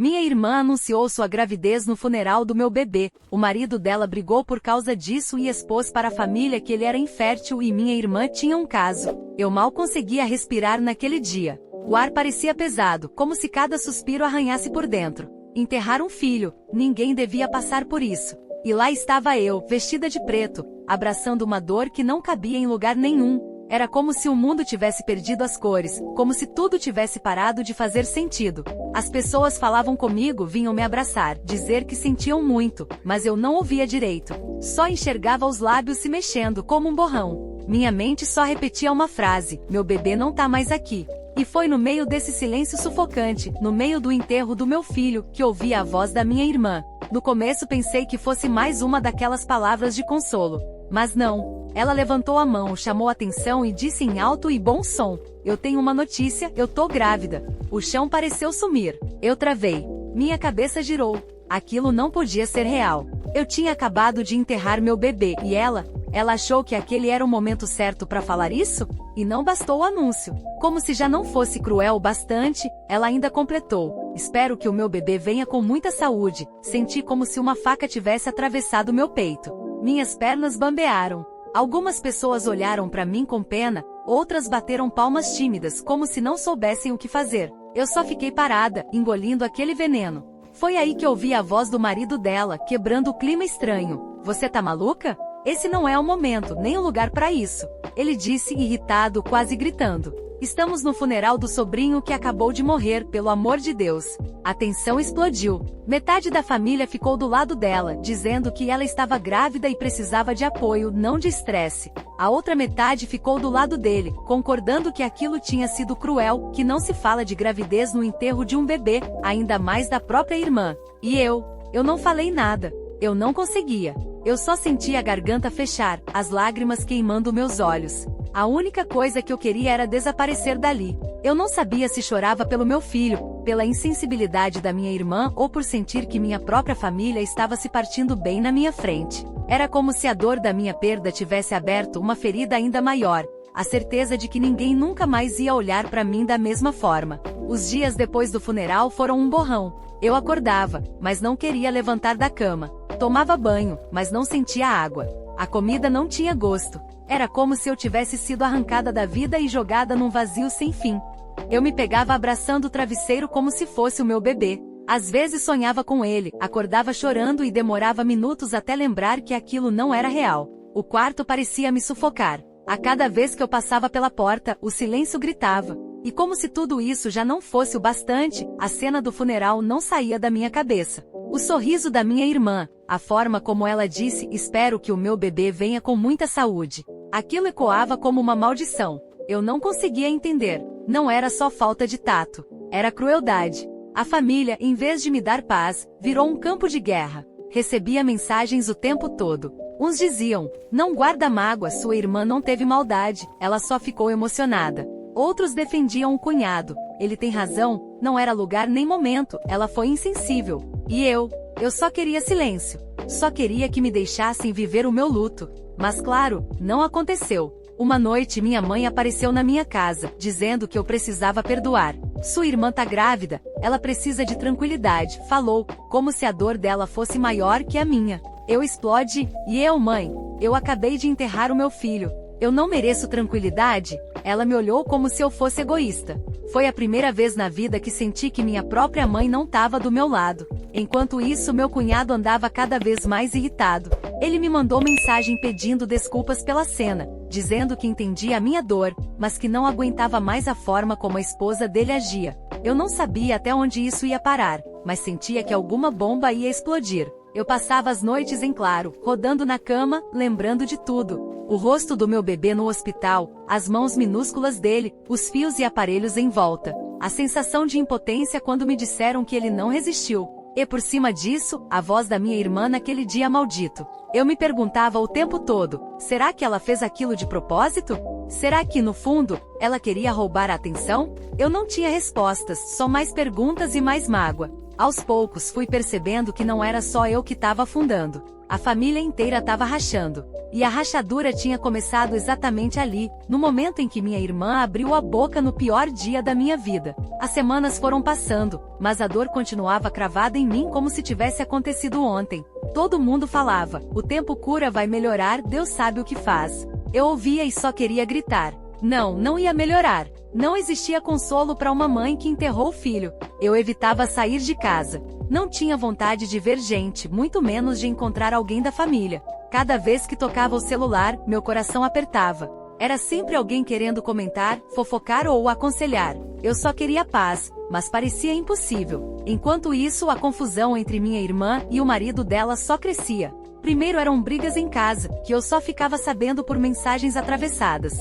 Minha irmã anunciou sua gravidez no funeral do meu bebê. O marido dela brigou por causa disso e expôs para a família que ele era infértil e minha irmã tinha um caso. Eu mal conseguia respirar naquele dia. O ar parecia pesado, como se cada suspiro arranhasse por dentro. Enterrar um filho, ninguém devia passar por isso. E lá estava eu, vestida de preto, abraçando uma dor que não cabia em lugar nenhum. Era como se o mundo tivesse perdido as cores, como se tudo tivesse parado de fazer sentido. As pessoas falavam comigo, vinham me abraçar, dizer que sentiam muito, mas eu não ouvia direito. Só enxergava os lábios se mexendo como um borrão. Minha mente só repetia uma frase: meu bebê não tá mais aqui. E foi no meio desse silêncio sufocante, no meio do enterro do meu filho, que ouvi a voz da minha irmã. No começo pensei que fosse mais uma daquelas palavras de consolo. Mas não. Ela levantou a mão, chamou a atenção e disse em alto e bom som: eu tenho uma notícia, eu tô grávida. O chão pareceu sumir. Eu travei. Minha cabeça girou. Aquilo não podia ser real. Eu tinha acabado de enterrar meu bebê e ela achou que aquele era o momento certo para falar isso? E não bastou o anúncio. Como se já não fosse cruel o bastante, ela ainda completou: espero que o meu bebê venha com muita saúde. Senti como se uma faca tivesse atravessado meu peito. Minhas pernas bambearam. Algumas pessoas olharam para mim com pena, outras bateram palmas tímidas como se não soubessem o que fazer. Eu só fiquei parada, engolindo aquele veneno. Foi aí que ouvi a voz do marido dela, quebrando o clima estranho: você tá maluca? Esse não é o momento, nem o lugar para isso. Ele disse irritado, quase gritando. Estamos no funeral do sobrinho que acabou de morrer, pelo amor de Deus. A tensão explodiu. Metade da família ficou do lado dela, dizendo que ela estava grávida e precisava de apoio, não de estresse. A outra metade ficou do lado dele, concordando que aquilo tinha sido cruel, que não se fala de gravidez no enterro de um bebê, ainda mais da própria irmã. E eu não falei nada. Eu não conseguia. Eu só sentia a garganta fechar, as lágrimas queimando meus olhos. A única coisa que eu queria era desaparecer dali. Eu não sabia se chorava pelo meu filho, pela insensibilidade da minha irmã ou por sentir que minha própria família estava se partindo bem na minha frente. Era como se a dor da minha perda tivesse aberto uma ferida ainda maior, a certeza de que ninguém nunca mais ia olhar para mim da mesma forma. Os dias depois do funeral foram um borrão. Eu acordava, mas não queria levantar da cama. Tomava banho, mas não sentia água. A comida não tinha gosto. Era como se eu tivesse sido arrancada da vida e jogada num vazio sem fim. Eu me pegava abraçando o travesseiro como se fosse o meu bebê. Às vezes sonhava com ele, acordava chorando e demorava minutos até lembrar que aquilo não era real. O quarto parecia me sufocar. A cada vez que eu passava pela porta, o silêncio gritava. E como se tudo isso já não fosse o bastante, a cena do funeral não saía da minha cabeça. O sorriso da minha irmã, a forma como ela disse: espero que o meu bebê venha com muita saúde. Aquilo ecoava como uma maldição. Eu não conseguia entender. Não era só falta de tato. Era crueldade. A família, em vez de me dar paz, virou um campo de guerra. Recebia mensagens o tempo todo. Uns diziam: não guarda mágoa, sua irmã não teve maldade, ela só ficou emocionada. Outros defendiam o cunhado: ele tem razão, não era lugar nem momento, ela foi insensível. E eu só queria silêncio. Só queria que me deixassem viver o meu luto. Mas claro, não aconteceu. Uma noite minha mãe apareceu na minha casa, dizendo que eu precisava perdoar. Sua irmã tá grávida, ela precisa de tranquilidade, falou, como se a dor dela fosse maior que a minha. Eu explodi, e eu, mãe, eu acabei de enterrar o meu filho. Eu não mereço tranquilidade? Ela me olhou como se eu fosse egoísta. Foi a primeira vez na vida que senti que minha própria mãe não estava do meu lado. Enquanto isso, meu cunhado andava cada vez mais irritado. Ele me mandou mensagem pedindo desculpas pela cena, dizendo que entendia a minha dor, mas que não aguentava mais a forma como a esposa dele agia. Eu não sabia até onde isso ia parar, mas sentia que alguma bomba ia explodir. Eu passava as noites em claro, rodando na cama, lembrando de tudo. O rosto do meu bebê no hospital, as mãos minúsculas dele, os fios e aparelhos em volta. A sensação de impotência quando me disseram que ele não resistiu. E por cima disso, a voz da minha irmã naquele dia maldito. Eu me perguntava o tempo todo: será que ela fez aquilo de propósito? Será que, no fundo, ela queria roubar a atenção? Eu não tinha respostas, só mais perguntas e mais mágoa. Aos poucos fui percebendo que não era só eu que estava afundando. A família inteira estava rachando. E a rachadura tinha começado exatamente ali, no momento em que minha irmã abriu a boca no pior dia da minha vida. As semanas foram passando, mas a dor continuava cravada em mim como se tivesse acontecido ontem. Todo mundo falava, o tempo cura, vai melhorar, Deus sabe o que faz. Eu ouvia e só queria gritar. Não, não ia melhorar. Não existia consolo para uma mãe que enterrou o filho. Eu evitava sair de casa. Não tinha vontade de ver gente, muito menos de encontrar alguém da família. Cada vez que tocava o celular, meu coração apertava. Era sempre alguém querendo comentar, fofocar ou aconselhar. Eu só queria paz, mas parecia impossível. Enquanto isso, a confusão entre minha irmã e o marido dela só crescia. Primeiro eram brigas em casa, que eu só ficava sabendo por mensagens atravessadas.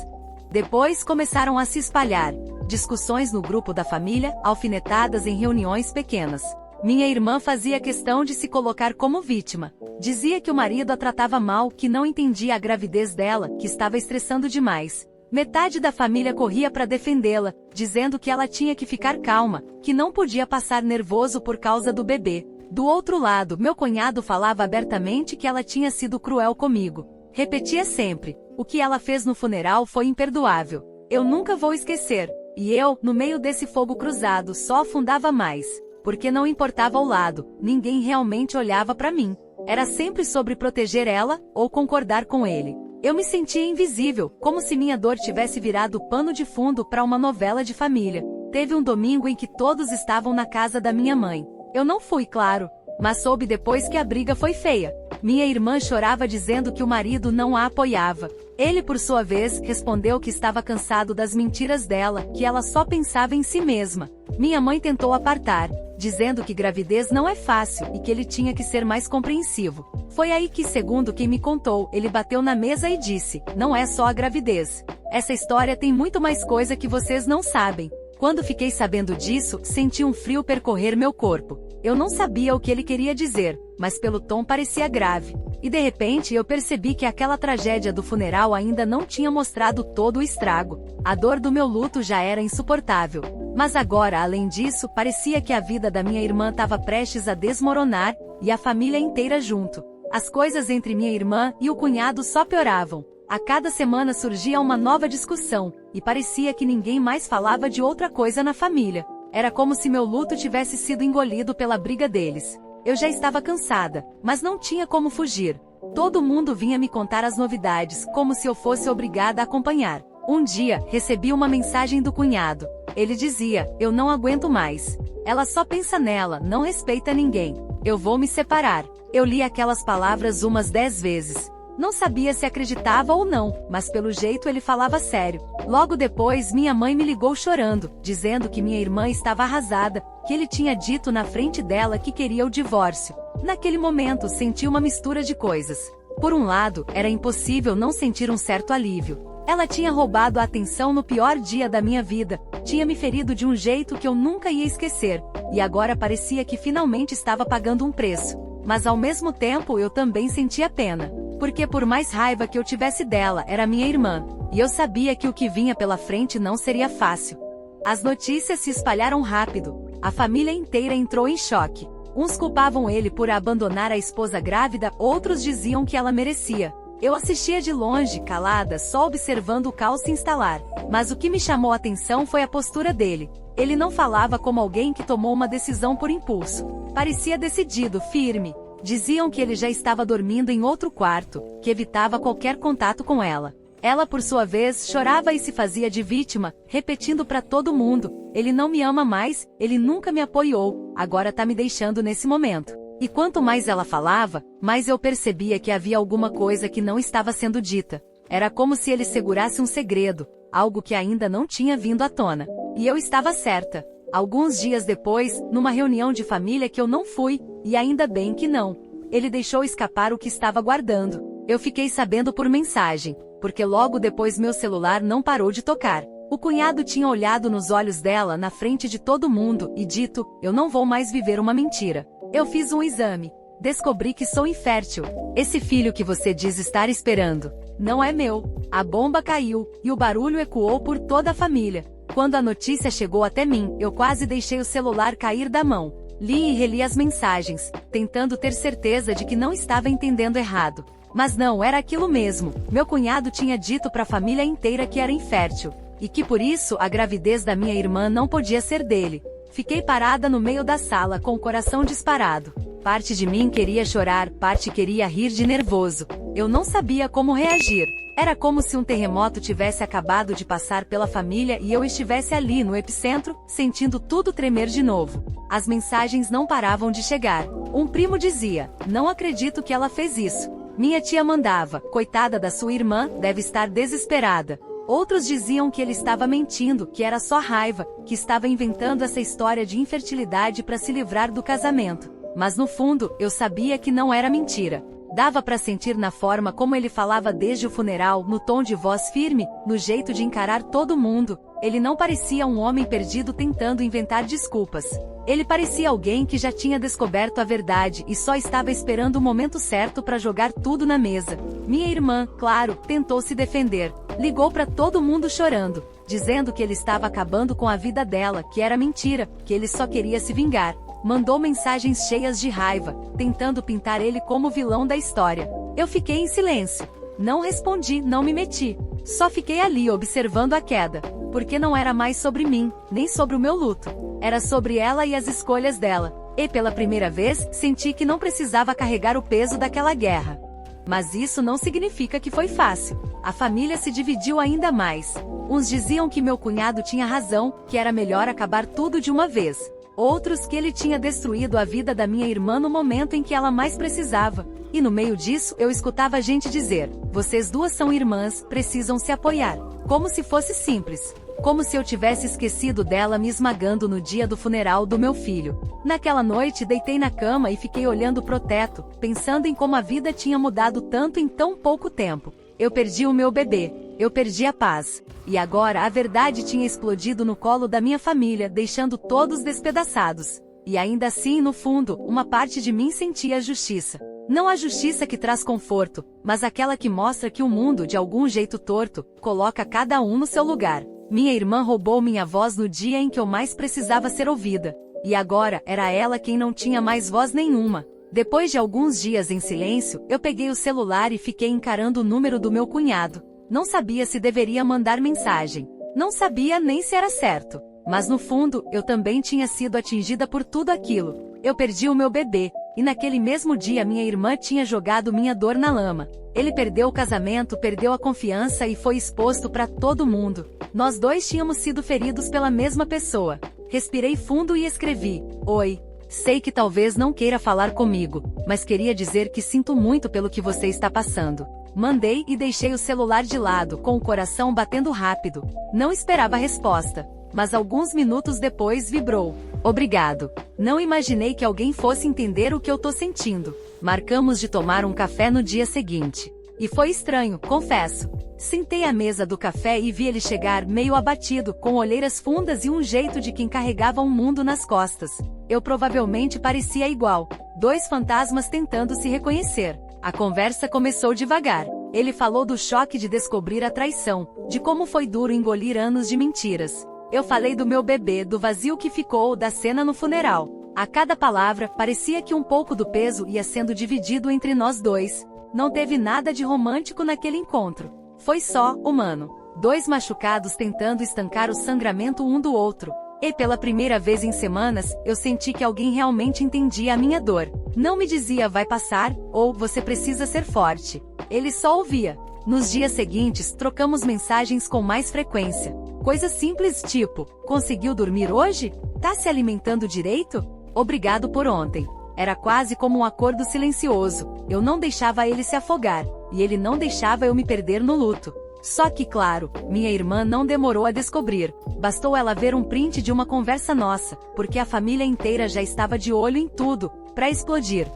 Depois começaram a se espalhar. Discussões no grupo da família, alfinetadas em reuniões pequenas. Minha irmã fazia questão de se colocar como vítima. Dizia que o marido a tratava mal, que não entendia a gravidez dela, que estava estressando demais. Metade da família corria para defendê-la, dizendo que ela tinha que ficar calma, que não podia passar nervoso por causa do bebê. Do outro lado, meu cunhado falava abertamente que ela tinha sido cruel comigo. Repetia sempre, o que ela fez no funeral foi imperdoável. Eu nunca vou esquecer. E eu, no meio desse fogo cruzado, só afundava mais. Porque não importava o lado, ninguém realmente olhava para mim. Era sempre sobre proteger ela, ou concordar com ele. Eu me sentia invisível, como se minha dor tivesse virado pano de fundo para uma novela de família. Teve um domingo em que todos estavam na casa da minha mãe. Eu não fui, claro, mas soube depois que a briga foi feia. Minha irmã chorava dizendo que o marido não a apoiava. Ele, por sua vez, respondeu que estava cansado das mentiras dela, que ela só pensava em si mesma. Minha mãe tentou apartar, dizendo que gravidez não é fácil e que ele tinha que ser mais compreensivo. Foi aí que, segundo quem me contou, ele bateu na mesa e disse, não é só a gravidez. Essa história tem muito mais coisa que vocês não sabem. Quando fiquei sabendo disso, senti um frio percorrer meu corpo. Eu não sabia o que ele queria dizer, mas pelo tom parecia grave. E de repente eu percebi que aquela tragédia do funeral ainda não tinha mostrado todo o estrago. A dor do meu luto já era insuportável. Mas agora, além disso, parecia que a vida da minha irmã estava prestes a desmoronar, e a família inteira junto. As coisas entre minha irmã e o cunhado só pioravam. A cada semana surgia uma nova discussão, e parecia que ninguém mais falava de outra coisa na família. Era como se meu luto tivesse sido engolido pela briga deles. Eu já estava cansada, mas não tinha como fugir. Todo mundo vinha me contar as novidades, como se eu fosse obrigada a acompanhar. Um dia, recebi uma mensagem do cunhado. Ele dizia, eu não aguento mais. Ela só pensa nela, não respeita ninguém. Eu vou me separar. Eu li aquelas palavras umas 10 vezes. Não sabia se acreditava ou não, mas pelo jeito ele falava sério. Logo depois minha mãe me ligou chorando, dizendo que minha irmã estava arrasada, que ele tinha dito na frente dela que queria o divórcio. Naquele momento senti uma mistura de coisas. Por um lado, era impossível não sentir um certo alívio. Ela tinha roubado a atenção no pior dia da minha vida, tinha me ferido de um jeito que eu nunca ia esquecer, e agora parecia que finalmente estava pagando um preço. Mas ao mesmo tempo eu também sentia pena. Porque por mais raiva que eu tivesse dela, era minha irmã, e eu sabia que o que vinha pela frente não seria fácil. As notícias se espalharam rápido, a família inteira entrou em choque. Uns culpavam ele por abandonar a esposa grávida, outros diziam que ela merecia. Eu assistia de longe, calada, só observando o caos se instalar. Mas o que me chamou a atenção foi a postura dele. Ele não falava como alguém que tomou uma decisão por impulso. Parecia decidido, firme. Diziam que ele já estava dormindo em outro quarto, que evitava qualquer contato com ela. Ela, por sua vez, chorava e se fazia de vítima, repetindo para todo mundo, ele não me ama mais, ele nunca me apoiou, agora tá me deixando nesse momento. E quanto mais ela falava, mais eu percebia que havia alguma coisa que não estava sendo dita. Era como se ele segurasse um segredo, algo que ainda não tinha vindo à tona. E eu estava certa. Alguns dias depois, numa reunião de família que eu não fui, e ainda bem que não, ele deixou escapar o que estava guardando. Eu fiquei sabendo por mensagem, porque logo depois meu celular não parou de tocar. O cunhado tinha olhado nos olhos dela na frente de todo mundo e dito, eu não vou mais viver uma mentira. Eu fiz um exame. Descobri que sou infértil. Esse filho que você diz estar esperando, não é meu. A bomba caiu, e o barulho ecoou por toda a família. Quando a notícia chegou até mim, eu quase deixei o celular cair da mão. Li e reli as mensagens, tentando ter certeza de que não estava entendendo errado. Mas não era aquilo mesmo. Meu cunhado tinha dito para a família inteira que era infértil, e que por isso a gravidez da minha irmã não podia ser dele. Fiquei parada no meio da sala com o coração disparado. Parte de mim queria chorar, parte queria rir de nervoso. Eu não sabia como reagir. Era como se um terremoto tivesse acabado de passar pela família e eu estivesse ali no epicentro, sentindo tudo tremer de novo. As mensagens não paravam de chegar. Um primo dizia: "Não acredito que ela fez isso." Minha tia mandava: "Coitada da sua irmã, deve estar desesperada." Outros diziam que ele estava mentindo, que era só raiva, que estava inventando essa história de infertilidade para se livrar do casamento. Mas no fundo, eu sabia que não era mentira. Dava para sentir na forma como ele falava desde o funeral, no tom de voz firme, no jeito de encarar todo mundo. Ele não parecia um homem perdido tentando inventar desculpas. Ele parecia alguém que já tinha descoberto a verdade e só estava esperando o momento certo para jogar tudo na mesa. Minha irmã, claro, tentou se defender. Ligou para todo mundo chorando, dizendo que ele estava acabando com a vida dela, que era mentira, que ele só queria se vingar. Mandou mensagens cheias de raiva, tentando pintar ele como vilão da história. Eu fiquei em silêncio. Não respondi, não me meti. Só fiquei ali observando a queda. Porque não era mais sobre mim, nem sobre o meu luto. Era sobre ela e as escolhas dela. E pela primeira vez, senti que não precisava carregar o peso daquela guerra. Mas isso não significa que foi fácil. A família se dividiu ainda mais. Uns diziam que meu cunhado tinha razão, que era melhor acabar tudo de uma vez. Outros que ele tinha destruído a vida da minha irmã no momento em que ela mais precisava. E no meio disso, eu escutava gente dizer: "Vocês duas são irmãs, precisam se apoiar." Como se fosse simples. Como se eu tivesse esquecido dela me esmagando no dia do funeral do meu filho. Naquela noite deitei na cama e fiquei olhando pro teto, pensando em como a vida tinha mudado tanto em tão pouco tempo. Eu perdi o meu bebê. Eu perdi a paz. E agora a verdade tinha explodido no colo da minha família, deixando todos despedaçados. E ainda assim, no fundo, uma parte de mim sentia a justiça. Não a justiça que traz conforto, mas aquela que mostra que o mundo, de algum jeito torto, coloca cada um no seu lugar. Minha irmã roubou minha voz no dia em que eu mais precisava ser ouvida. E agora, era ela quem não tinha mais voz nenhuma. Depois de alguns dias em silêncio, eu peguei o celular e fiquei encarando o número do meu cunhado. Não sabia se deveria mandar mensagem. Não sabia nem se era certo. Mas no fundo, eu também tinha sido atingida por tudo aquilo. Eu perdi o meu bebê. E naquele mesmo dia minha irmã tinha jogado minha dor na lama. Ele perdeu o casamento, perdeu a confiança e foi exposto para todo mundo. Nós dois tínhamos sido feridos pela mesma pessoa. Respirei fundo e escrevi: "Oi. Sei que talvez não queira falar comigo, mas queria dizer que sinto muito pelo que você está passando." Mandei e deixei o celular de lado, com o coração batendo rápido. Não esperava a resposta, mas alguns minutos depois vibrou: "Obrigado." Não imaginei que alguém fosse entender o que eu tô sentindo. Marcamos de tomar um café no dia seguinte. E foi estranho, confesso. Sentei à mesa do café e vi ele chegar meio abatido, com olheiras fundas e um jeito de quem carregava um mundo nas costas. Eu provavelmente parecia igual. Dois fantasmas tentando se reconhecer. A conversa começou devagar. Ele falou do choque de descobrir a traição, de como foi duro engolir anos de mentiras. Eu falei do meu bebê, do vazio que ficou, da cena no funeral. A cada palavra, parecia que um pouco do peso ia sendo dividido entre nós dois. Não teve nada de romântico naquele encontro. Foi só humano. Dois machucados tentando estancar o sangramento um do outro. E pela primeira vez em semanas, eu senti que alguém realmente entendia a minha dor. Não me dizia "vai passar" ou "você precisa ser forte". Ele só ouvia. Nos dias seguintes, trocamos mensagens com mais frequência. Coisas simples tipo: "Conseguiu dormir hoje? Tá se alimentando direito? Obrigado por ontem." Era quase como um acordo silencioso. Eu não deixava ele se afogar, e ele não deixava eu me perder no luto. Só que, claro, minha irmã não demorou a descobrir. Bastou ela ver um print de uma conversa nossa, porque a família inteira já estava de olho em tudo, para explodir.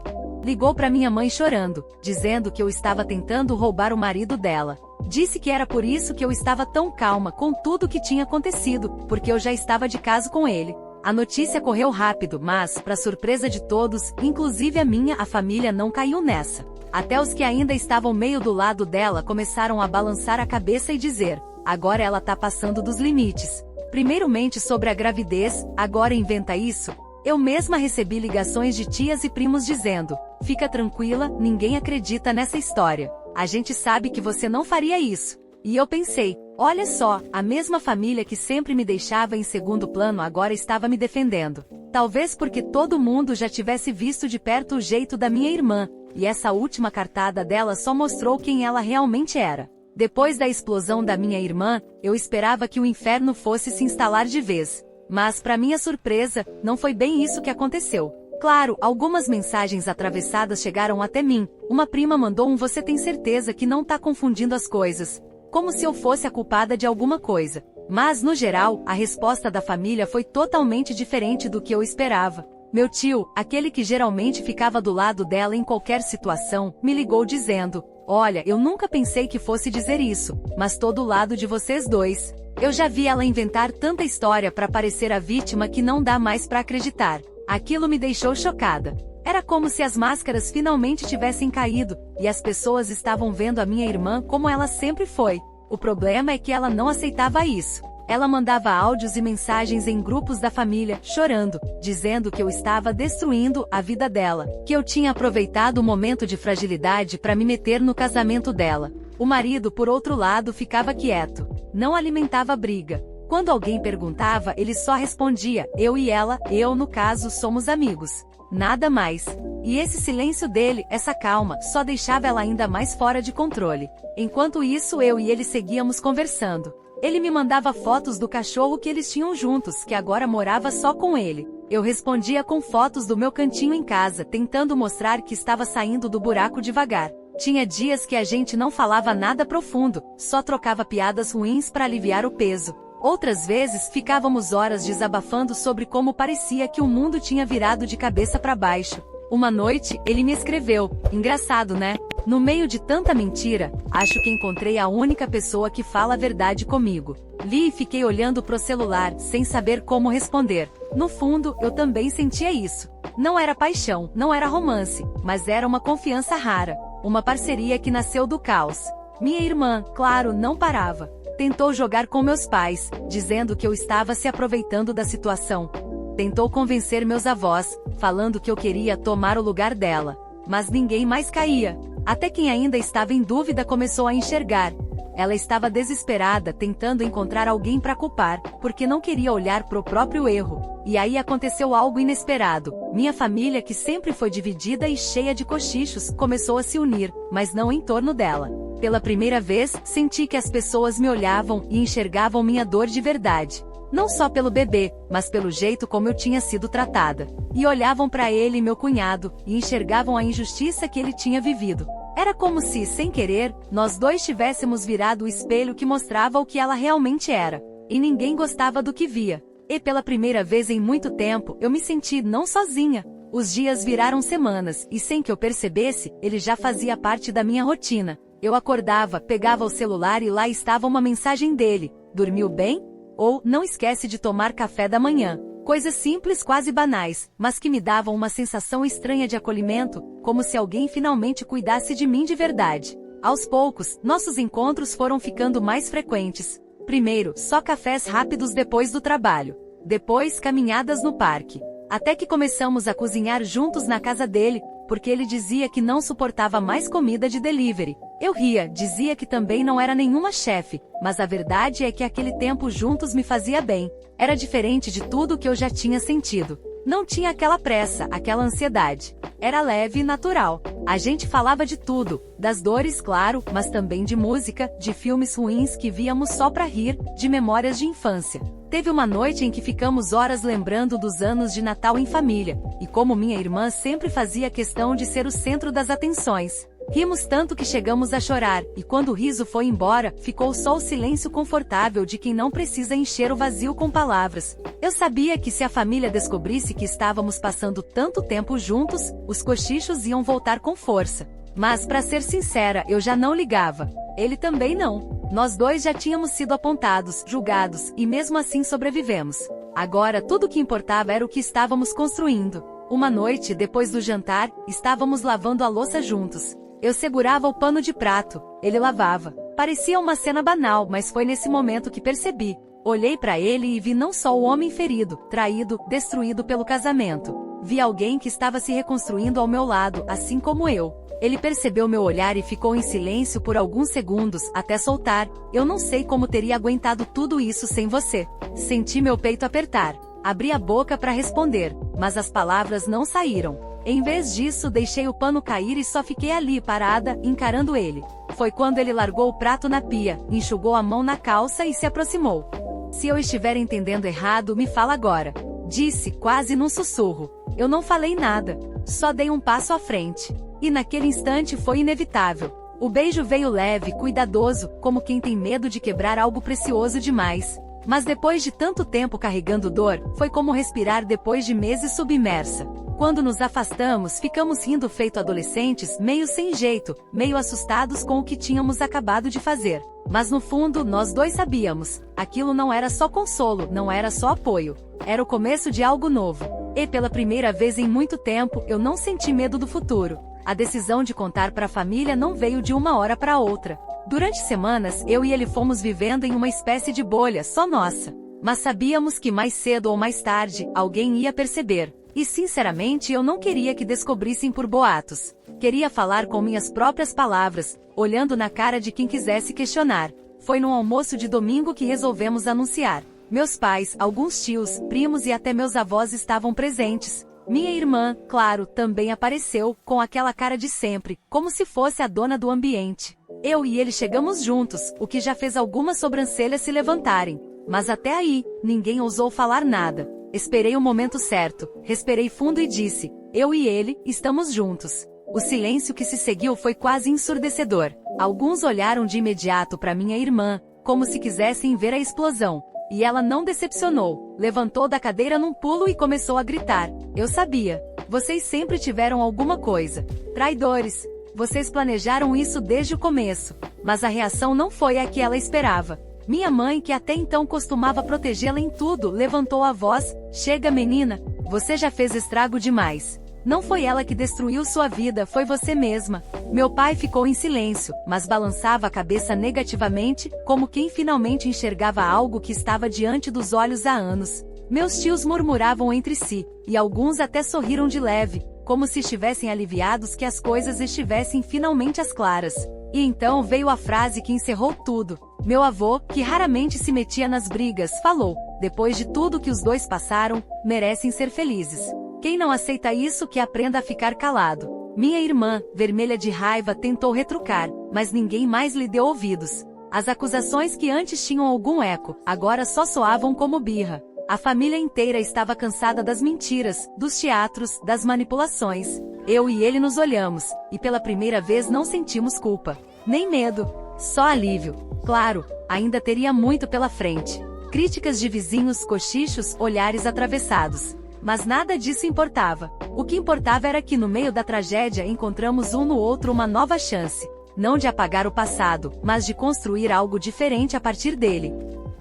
Ligou para minha mãe chorando, dizendo que eu estava tentando roubar o marido dela. Disse que era por isso que eu estava tão calma com tudo que tinha acontecido, porque eu já estava de caso com ele. A notícia correu rápido, mas, para surpresa de todos, inclusive a minha, a família não caiu nessa. Até os que ainda estavam meio do lado dela começaram a balançar a cabeça e dizer: "Agora ela tá passando dos limites. Primeiramente sobre a gravidez, agora inventa isso." Eu mesma recebi ligações de tias e primos dizendo: fica tranquila, ninguém acredita nessa história. A gente sabe que você não faria isso. E eu pensei, olha só, a mesma família que sempre me deixava em segundo plano agora estava me defendendo. Talvez porque todo mundo já tivesse visto de perto o jeito da minha irmã, e essa última cartada dela só mostrou quem ela realmente era. Depois da explosão da minha irmã, eu esperava que o inferno fosse se instalar de vez. Mas, para minha surpresa, não foi bem isso que aconteceu. Claro, algumas mensagens atravessadas chegaram até mim. Uma prima mandou um "você tem certeza que não tá confundindo as coisas?", como se eu fosse a culpada de alguma coisa. Mas, no geral, a resposta da família foi totalmente diferente do que eu esperava. Meu tio, aquele que geralmente ficava do lado dela em qualquer situação, me ligou dizendo: olha, eu nunca pensei que fosse dizer isso, mas tô do lado de vocês dois. Eu já vi ela inventar tanta história para parecer a vítima que não dá mais para acreditar. Aquilo me deixou chocada. Era como se as máscaras finalmente tivessem caído, e as pessoas estavam vendo a minha irmã como ela sempre foi. O problema é que ela não aceitava isso. Ela mandava áudios e mensagens em grupos da família, chorando, dizendo que eu estava destruindo a vida dela, que eu tinha aproveitado o momento de fragilidade para me meter no casamento dela. O marido, por outro lado, ficava quieto. Não alimentava briga. Quando alguém perguntava, ele só respondia: eu e ela, eu no caso, somos amigos. Nada mais. E esse silêncio dele, essa calma, só deixava ela ainda mais fora de controle. Enquanto isso, eu e ele seguíamos conversando. Ele me mandava fotos do cachorro que eles tinham juntos, que agora morava só com ele. Eu respondia com fotos do meu cantinho em casa, tentando mostrar que estava saindo do buraco devagar. Tinha dias que a gente não falava nada profundo, só trocava piadas ruins para aliviar o peso. Outras vezes ficávamos horas desabafando sobre como parecia que o mundo tinha virado de cabeça para baixo. Uma noite, ele me escreveu: engraçado, né? No meio de tanta mentira, acho que encontrei a única pessoa que fala a verdade comigo. Li e fiquei olhando pro celular, sem saber como responder. No fundo, eu também sentia isso. Não era paixão, não era romance, mas era uma confiança rara. Uma parceria que nasceu do caos. Minha irmã, claro, não parava. Tentou jogar com meus pais, dizendo que eu estava se aproveitando da situação. Tentou convencer meus avós, falando que eu queria tomar o lugar dela. Mas ninguém mais caía. Até quem ainda estava em dúvida começou a enxergar. Ela estava desesperada, tentando encontrar alguém para culpar, porque não queria olhar pro próprio erro. E aí aconteceu algo inesperado. Minha família, que sempre foi dividida e cheia de cochichos, começou a se unir, mas não em torno dela. Pela primeira vez, senti que as pessoas me olhavam e enxergavam minha dor de verdade. Não só pelo bebê, mas pelo jeito como eu tinha sido tratada. E olhavam para ele e meu cunhado, e enxergavam a injustiça que ele tinha vivido. Era como se, sem querer, nós dois tivéssemos virado o espelho que mostrava o que ela realmente era. E ninguém gostava do que via. E pela primeira vez em muito tempo, eu me senti não sozinha. Os dias viraram semanas, e sem que eu percebesse, ele já fazia parte da minha rotina. Eu acordava, pegava o celular e lá estava uma mensagem dele: dormiu bem? Ou, não esquece de tomar café da manhã. Coisas simples, quase banais, mas que me davam uma sensação estranha de acolhimento, como se alguém finalmente cuidasse de mim de verdade. Aos poucos, nossos encontros foram ficando mais frequentes. Primeiro, só cafés rápidos depois do trabalho. Depois, caminhadas no parque. Até que começamos a cozinhar juntos na casa dele, porque ele dizia que não suportava mais comida de delivery. Eu ria, dizia que também não era nenhuma chefe, mas a verdade é que aquele tempo juntos me fazia bem. Era diferente de tudo que eu já tinha sentido. Não tinha aquela pressa, aquela ansiedade. Era leve e natural. A gente falava de tudo, das dores, claro, mas também de música, de filmes ruins que víamos só pra rir, de memórias de infância. Teve uma noite em que ficamos horas lembrando dos anos de Natal em família, e como minha irmã sempre fazia questão de ser o centro das atenções. Rimos tanto que chegamos a chorar, e quando o riso foi embora, ficou só o silêncio confortável de quem não precisa encher o vazio com palavras. Eu sabia que se a família descobrisse que estávamos passando tanto tempo juntos, os cochichos iam voltar com força. Mas, para ser sincera, eu já não ligava. Ele também não. Nós dois já tínhamos sido apontados, julgados, e mesmo assim sobrevivemos. Agora tudo o que importava era o que estávamos construindo. Uma noite, depois do jantar, estávamos lavando a louça juntos. Eu segurava o pano de prato, ele lavava. Parecia uma cena banal, mas foi nesse momento que percebi. Olhei para ele e vi não só o homem ferido, traído, destruído pelo casamento. Vi alguém que estava se reconstruindo ao meu lado, assim como eu. Ele percebeu meu olhar e ficou em silêncio por alguns segundos, até soltar: "Eu não sei como teria aguentado tudo isso sem você." Senti meu peito apertar. Abri a boca para responder, mas as palavras não saíram. Em vez disso, deixei o pano cair e só fiquei ali parada, encarando ele. Foi quando ele largou o prato na pia, enxugou a mão na calça e se aproximou. "Se eu estiver entendendo errado, me fala agora", disse, quase num sussurro. Eu não falei nada, só dei um passo à frente. E naquele instante foi inevitável. O beijo veio leve, cuidadoso, como quem tem medo de quebrar algo precioso demais. Mas depois de tanto tempo carregando dor, foi como respirar depois de meses submersa. Quando nos afastamos, ficamos rindo feito adolescentes, meio sem jeito, meio assustados com o que tínhamos acabado de fazer. Mas no fundo, nós dois sabíamos. Aquilo não era só consolo, não era só apoio. Era o começo de algo novo. E pela primeira vez em muito tempo, eu não senti medo do futuro. A decisão de contar para a família não veio de uma hora para outra. Durante semanas, eu e ele fomos vivendo em uma espécie de bolha só nossa. Mas sabíamos que mais cedo ou mais tarde, alguém ia perceber. E sinceramente eu não queria que descobrissem por boatos. Queria falar com minhas próprias palavras, olhando na cara de quem quisesse questionar. Foi num almoço de domingo que resolvemos anunciar. Meus pais, alguns tios, primos e até meus avós estavam presentes. Minha irmã, claro, também apareceu, com aquela cara de sempre, como se fosse a dona do ambiente. Eu e ele chegamos juntos, o que já fez algumas sobrancelhas se levantarem. Mas até aí, ninguém ousou falar nada. Esperei o momento certo, respirei fundo e disse: "Eu e ele, estamos juntos." O silêncio que se seguiu foi quase ensurdecedor. Alguns olharam de imediato para minha irmã, como se quisessem ver a explosão. E ela não decepcionou. Levantou da cadeira num pulo e começou a gritar: "Eu sabia! Vocês sempre tiveram alguma coisa. Traidores! Vocês planejaram isso desde o começo." Mas a reação não foi a que ela esperava. Minha mãe, que até então costumava protegê-la em tudo, levantou a voz: "Chega, menina! Você já fez estrago demais. Não foi ela que destruiu sua vida, foi você mesma." Meu pai ficou em silêncio, mas balançava a cabeça negativamente, como quem finalmente enxergava algo que estava diante dos olhos há anos. Meus tios murmuravam entre si, e alguns até sorriram de leve, como se estivessem aliviados que as coisas estivessem finalmente às claras. E então veio a frase que encerrou tudo. Meu avô, que raramente se metia nas brigas, falou: "Depois de tudo que os dois passaram, merecem ser felizes. Quem não aceita isso que aprenda a ficar calado." Minha irmã, vermelha de raiva, tentou retrucar, mas ninguém mais lhe deu ouvidos. As acusações que antes tinham algum eco, agora só soavam como birra. A família inteira estava cansada das mentiras, dos teatros, das manipulações. Eu e ele nos olhamos, e pela primeira vez não sentimos culpa. Nem medo. Só alívio. Claro, ainda teria muito pela frente. Críticas de vizinhos, cochichos, olhares atravessados. Mas nada disso importava. O que importava era que no meio da tragédia encontramos um no outro uma nova chance. Não de apagar o passado, mas de construir algo diferente a partir dele.